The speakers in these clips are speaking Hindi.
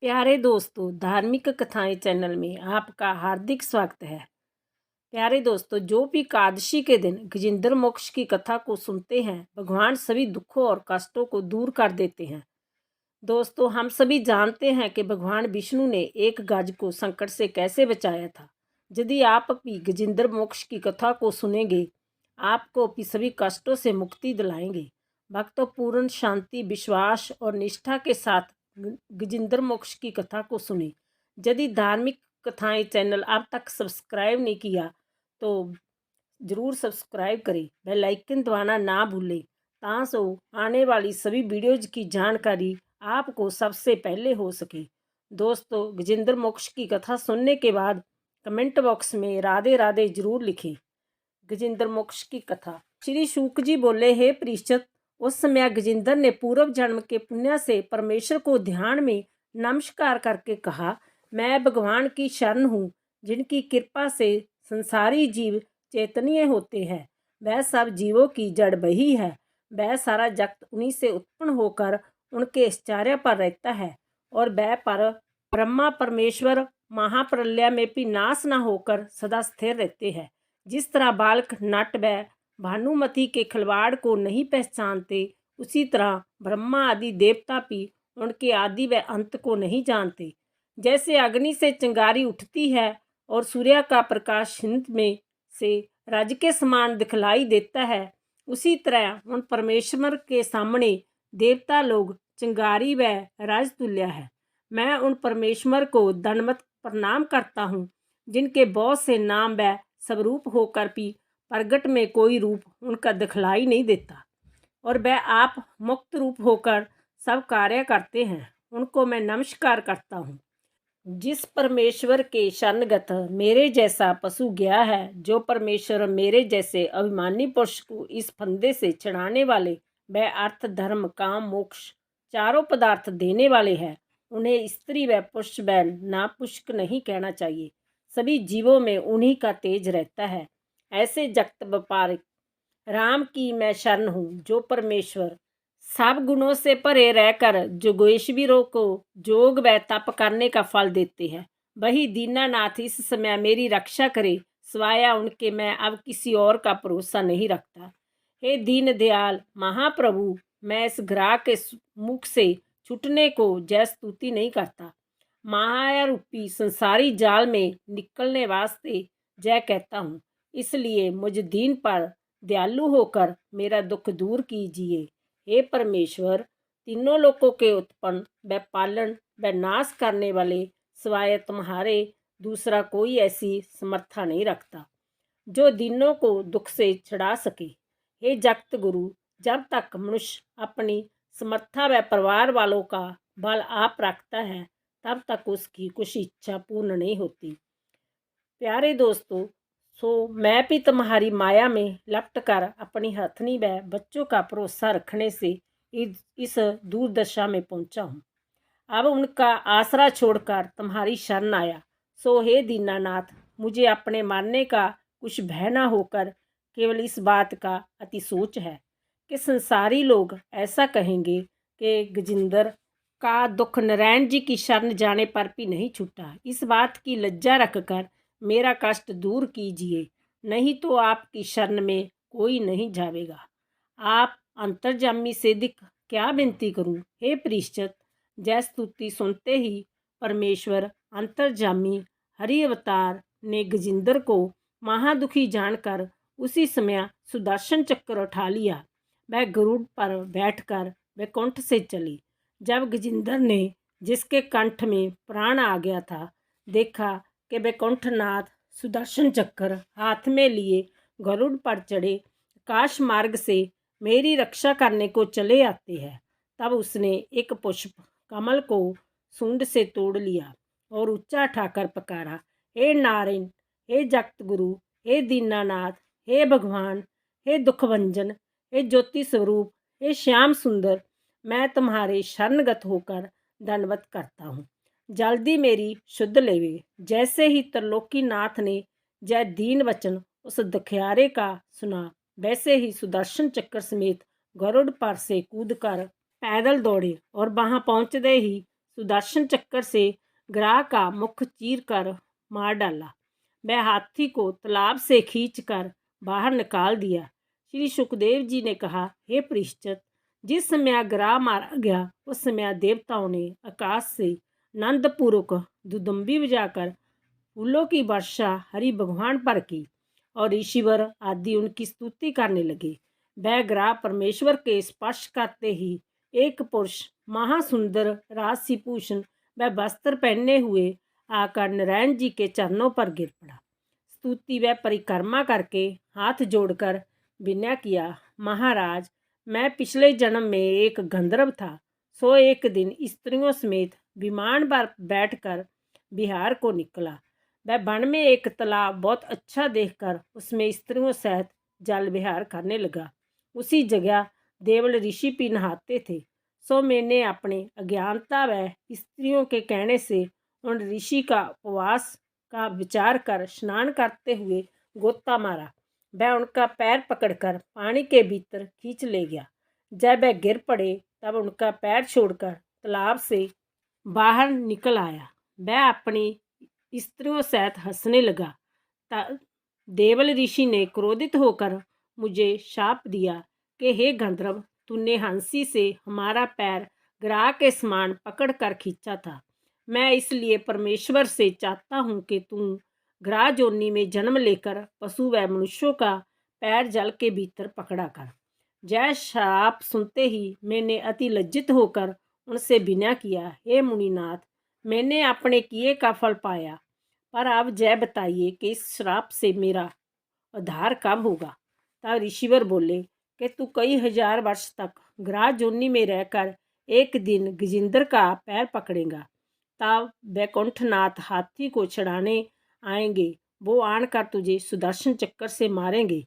प्यारे दोस्तों, धार्मिक कथाएं चैनल में आपका हार्दिक स्वागत है। प्यारे दोस्तों, जो भी एकादशी के दिन गजेंद्र मोक्ष की कथा को सुनते हैं, भगवान सभी दुखों और कष्टों को दूर कर देते हैं। दोस्तों, हम सभी जानते हैं कि भगवान विष्णु ने एक गज को संकट से कैसे बचाया था। यदि आप भी गजेंद्र मोक्ष की कथा को सुनेंगे, आपको भी सभी कष्टों से मुक्ति दिलाएंगे। भक्तों, पूर्ण शांति, विश्वास और निष्ठा के साथ गजेंद्र मोक्ष की कथा को सुने। यदि धार्मिक कथाएं चैनल आप तक सब्सक्राइब नहीं किया तो ज़रूर सब्सक्राइब करें, बेल आइकन दबाना ना भूलें ताकि आने वाली सभी वीडियोज की जानकारी आपको सबसे पहले हो सके। दोस्तों, गजेंद्र मोक्ष की कथा सुनने के बाद कमेंट बॉक्स में राधे राधे जरूर लिखें। गजेंद्र मोक्ष की कथा। श्री शुक जी बोले, हे परीक्षित, उस समय गजेंद्र ने पूर्व जन्म के पुण्य से परमेश्वर को ध्यान में नमस्कार करके कहा, मैं भगवान की शरण हूँ, जिनकी कृपा से संसारी जीव चैतन्य होते हैं। वह सब जीवों की जड़ वही है। वह सारा जगत उन्हीं से उत्पन्न होकर उनके आश्चर्य पर रहता है और वह पर ब्रह्मा परमेश्वर महाप्रलय में भी नाश न होकर सदा स्थिर रहते हैं। जिस तरह बालक नट व भानुमति के खिलवाड़ को नहीं पहचानते, उसी तरह ब्रह्मा आदि देवता भी उनके आदि व अंत को नहीं जानते। जैसे अग्नि से चिंगारी उठती है और सूर्य का प्रकाश हिंद में से रज के समान दिखलाई देता है, उसी तरह उन परमेश्वर के सामने देवता लोग चिंगारी व रज तुल्य है। मैं उन परमेश्वर को दंडवत प्रणाम करता हूँ, जिनके बहुत से नाम व स्वरूप होकर भी प्रगट में कोई रूप उनका दिखलाई नहीं देता और वह आप मुक्त रूप होकर सब कार्य करते हैं। उनको मैं नमस्कार करता हूँ। जिस परमेश्वर के शरणगत मेरे जैसा पशु गया है, जो परमेश्वर मेरे जैसे अभिमानी पुरुष को इस फंदे से छुड़ाने वाले, वह अर्थ धर्म काम मोक्ष चारों पदार्थ देने वाले हैं। उन्हें स्त्री व पुरुष व नापुष्क नहीं कहना चाहिए। सभी जीवों में उन्हीं का तेज रहता है। ऐसे जगत व्यापारिक राम की मैं शरण हूँ, जो परमेश्वर सब गुणों से भरे रहकर जोगेश्वरों को योग व तप करने का फल देते हैं। वही दीनानाथ इस समय मेरी रक्षा करे, सिवाय उनके मैं अब किसी और का भरोसा नहीं रखता। हे दीन दयाल महाप्रभु, मैं इस ग्राह के मुख से छूटने को जय स्तुति नहीं करता। माया रूपी संसारी जाल में निकलने वास्ते जय कहता हूँ। इसलिए मुझ दीन पर दयालु होकर मेरा दुख दूर कीजिए। हे परमेश्वर, तीनों लोकों के उत्पन्न व पालन व नाश करने वाले, सिवाय तुम्हारे दूसरा कोई ऐसी समर्था नहीं रखता जो दीनों को दुख से छुड़ा सके। हे जगत गुरु, जब तक मनुष्य अपनी समर्था व परिवार वालों का बल आप रखता है, तब तक उसकी कुछ इच्छा पूर्ण नहीं होती। प्यारे दोस्तों, मैं भी तुम्हारी माया में लपट कर अपनी हथनी व बच्चों का भरोसा रखने से इस दुर्दशा में पहुंचा हूँ। अब उनका आसरा छोड़कर तुम्हारी शरण आया। हे दीनानाथ, मुझे अपने मारने का कुछ भय न होकर केवल इस बात का अति सोच है कि संसारी लोग ऐसा कहेंगे कि गजेंद्र का दुख नारायण जी की शरण जाने पर भी नहीं छूटा। इस बात की लज्जा रखकर मेरा कष्ट दूर कीजिए, नहीं तो आपकी शरण में कोई नहीं जावेगा। आप अंतर्जामी से दिख क्या विनती करूं। हे परीक्षित, जय स्तुति सुनते ही परमेश्वर अंतर्जामी हरि अवतार ने गजेंद्र को महादुखी जानकर उसी समय सुदर्शन चक्र उठा लिया। वह गरुड़ पर बैठकर वैकुंठ से चली। जब गजेंद्र ने, जिसके कंठ में प्राण आ गया था, देखा कि वैकुंठनाथ सुदर्शन चक्र हाथ में लिए गरुड़ पर चढ़े आकाश मार्ग से मेरी रक्षा करने को चले आते हैं, तब उसने एक पुष्प कमल को सूंड से तोड़ लिया और ऊंचा उठाकर पुकारा, हे नारायण, हे जगत गुरु, हे दीनानाथ, हे भगवान, हे दुखभंजन, हे ज्योति स्वरूप, हे श्याम सुंदर, मैं तुम्हारे शरणगत होकर दंडवत करता हूँ। जल्दी मेरी शुद्ध लेवे। जैसे ही त्रिलोकीनाथ ने जय दीन वचन उस दुखियारे का सुना, वैसे ही सुदर्शन चक्र समेत गरुड़ पर से कूदकर पैदल दौड़े और वहां पहुंचते ही सुदर्शन चक्कर से ग्राह का मुख चीर कर मार डाला। वह हाथी को तालाब से खींचकर बाहर निकाल दिया। श्री सुखदेव जी ने कहा, हे परीक्षित, जिस समय ग्राह मारा गया उस समय देवताओं ने आकाश से आनंदपूर्वक दुदुम्बी बजाकर फूलों की वर्षा हरि भगवान पर की और ऋषिवर आदि उनकी स्तुति करने लगे। वह ग्राह परमेश्वर के स्पर्श करते ही एक पुरुष महासुंदर राशिभूषण व वस्त्र पहने हुए आकर नारायण जी के चरणों पर गिर पड़ा। स्तुति व परिक्रमा करके हाथ जोड़कर विनय किया, महाराज, मैं पिछले जन्म में एक गंधर्व था। सो एक दिन स्त्रियों समेत विमान पर बैठकर बिहार को निकला। वह वन में एक तालाब बहुत अच्छा देखकर उसमें स्त्रियों सहित जल विहार करने लगा। उसी जगह देवल ऋषि भी नहाते थे। सो मैंने अपने अज्ञानता व स्त्रियों के कहने से उन ऋषि का उपवास का विचार कर स्नान करते हुए गोता मारा। वह उनका पैर पकड़कर पानी के भीतर खींच ले गया। जब वह गिर पड़े तब उनका पैर छोड़कर तालाब से बाहर निकल आया। वह अपनी स्त्रियों सहित हंसने लगा। देवल ऋषि ने क्रोधित होकर मुझे शाप दिया कि हे गंधर्व, तूने हंसी से हमारा पैर ग्राह के समान पकड़ कर खींचा था। मैं इसलिए परमेश्वर से चाहता हूँ कि तू ग्राह जोनी में जन्म लेकर पशु व मनुष्यों का पैर जल के भीतर पकड़ा कर। जय श्राप सुनते ही मैंने अति लज्जित होकर उनसे विनय किया, हे मुनिनाथ, मैंने अपने किए का फल पाया, पर अब जय बताइए कि इस श्राप से मेरा उद्धार कब होगा। तब ऋषिवर बोले कि तू कई हजार वर्ष तक ग्राह जोनी में रहकर एक दिन गजेंद्र का पैर पकड़ेगा। तब वैकुंठनाथ हाथी को छड़ाने आएंगे। वो आनकर तुझे सुदर्शन चक्कर से मारेंगे।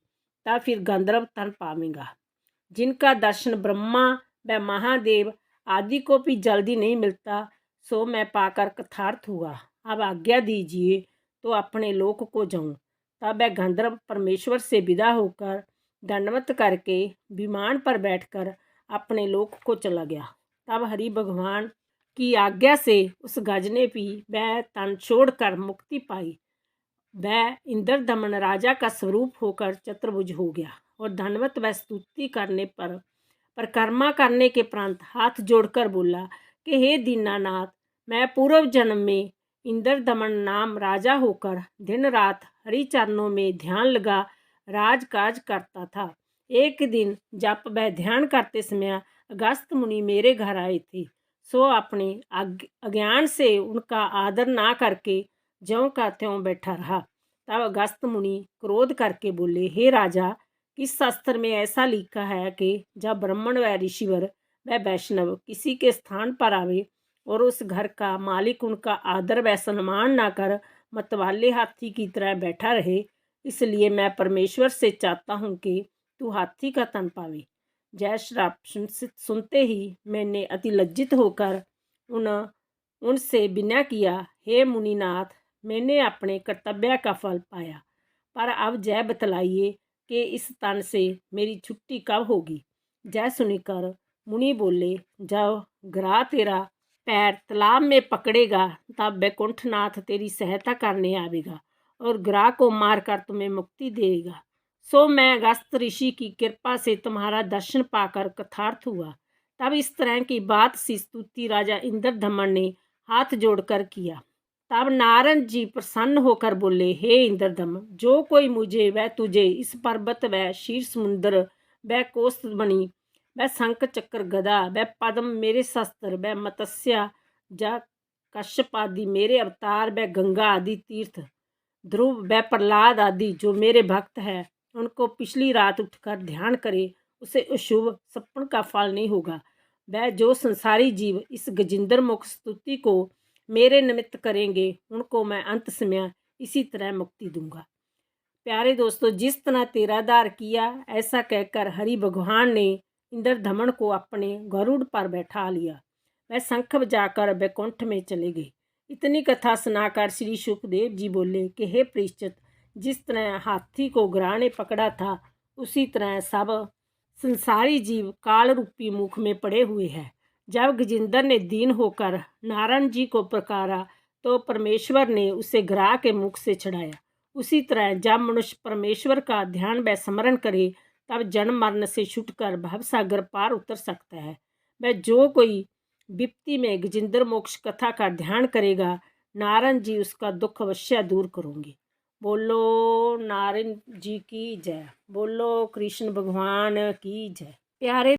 तब फिर गंधर्व तन पावेगा, जिनका दर्शन ब्रह्मा व महादेव आदि को भी जल्दी नहीं मिलता। सो मैं पाकर कृतार्थ हुआ। अब आज्ञा दीजिए तो अपने लोक को जाऊं। तब वह गंधर्व परमेश्वर से विदा होकर दंडवत करके विमान पर बैठकर अपने लोक को चला गया। तब हरि भगवान की आज्ञा से उस गज ने भी वह तन छोड़कर मुक्ति पाई। वह इंद्रदमन राजा का स्वरूप होकर चतुर्भुज हो गया और दंडवत व स्तुति करने पर परिक्रमा करने के प्रांत हाथ जोड़कर बोला कि हे दीनानाथ, मैं पूर्व जन्म में इंद्रदमन नाम राजा होकर दिन रात हरि चरणों में ध्यान लगा राजकाज करता था। एक दिन जब वह ध्यान करते समय अगस्त मुनि मेरे घर आए थे। सो अपने अज्ञान से उनका आदर ना करके ज्यों का त्यों बैठा रहा। तब अगस्त मुनि क्रोध करके बोले, हे राजा, किस शास्त्र में ऐसा लिखा है कि जब ब्राह्मण व ऋषिवर व वैष्णव किसी के स्थान पर आवे और उस घर का मालिक उनका आदर व सम्मान ना कर मतवाले हाथी की तरह बैठा रहे। इसलिए मैं परमेश्वर से चाहता हूँ कि तू हाथी का तन पावे। जय श्राप सुनते ही मैंने अति लज्जित होकर उनसे विनय किया, हे मुनिनाथ, मैंने अपने कर्तव्य का फल पाया, पर अब जय बतलाइए कि इस तन से मेरी छुट्टी कब होगी। जय सुनकर मुनि बोले, जब ग्राह तेरा पैर तालाब में पकड़ेगा तब वैकुंठनाथ तेरी सहायता करने आवेगा और ग्राह को मारकर तुम्हें मुक्ति देगा। सो मैं अगस्त ऋषि की कृपा से तुम्हारा दर्शन पाकर कृतार्थ हुआ। तब इस तरह की बात सी स्तुति राजा इंद्रदमन ने हाथ जोड़कर किया। तब नारद जी प्रसन्न होकर बोले, हे इंद्रदमन, जो कोई मुझे व तुझे इस पर्वत व शीर समुद्र व कोस्तमणि व शंख चक्र गदा व पद्म मेरे शस्त्र व मत्स्य ज कश्यप आदि मेरे अवतार व गंगा आदि तीर्थ ध्रुव व प्रहलाद आदि जो मेरे भक्त हैं, उनको पिछली रात उठकर ध्यान करे, उसे अशुभ सपन का फल नहीं होगा। वह जो संसारी जीव इस गजेंद्र मुख स्तुति को मेरे निमित्त करेंगे, उनको मैं अंत समय इसी तरह मुक्ति दूंगा। प्यारे दोस्तों, जिस तरह तेरा दार किया, ऐसा कहकर हरि भगवान ने इंद्रदमन को अपने गरुड़ पर बैठा लिया। वह शंख बजाकर वैकुंठ में चले गए। इतनी कथा सुनाकर श्री सुखदेव जी बोले कि हे परीक्षित, जिस तरह हाथी को ग्राह ने पकड़ा था, उसी तरह सब संसारी जीव काल रूपी मुख में पड़े हुए हैं। जब गजेंद्र ने दीन होकर नारायण जी को पुकारा तो परमेश्वर ने उसे ग्राह के मुख से छुड़ाया। उसी तरह जब मनुष्य परमेश्वर का ध्यान व स्मरण करे तब जन्म मरण से छुटकर भवसागर पार उतर सकता है। वह जो कोई विपत्ति में गजेंद्र मोक्ष कथा का ध्यान करेगा, नारायण जी उसका दुख अवश्य दूर करेंगे। बोलो नारायण जी की जय। बोलो कृष्ण भगवान की जय। प्यारे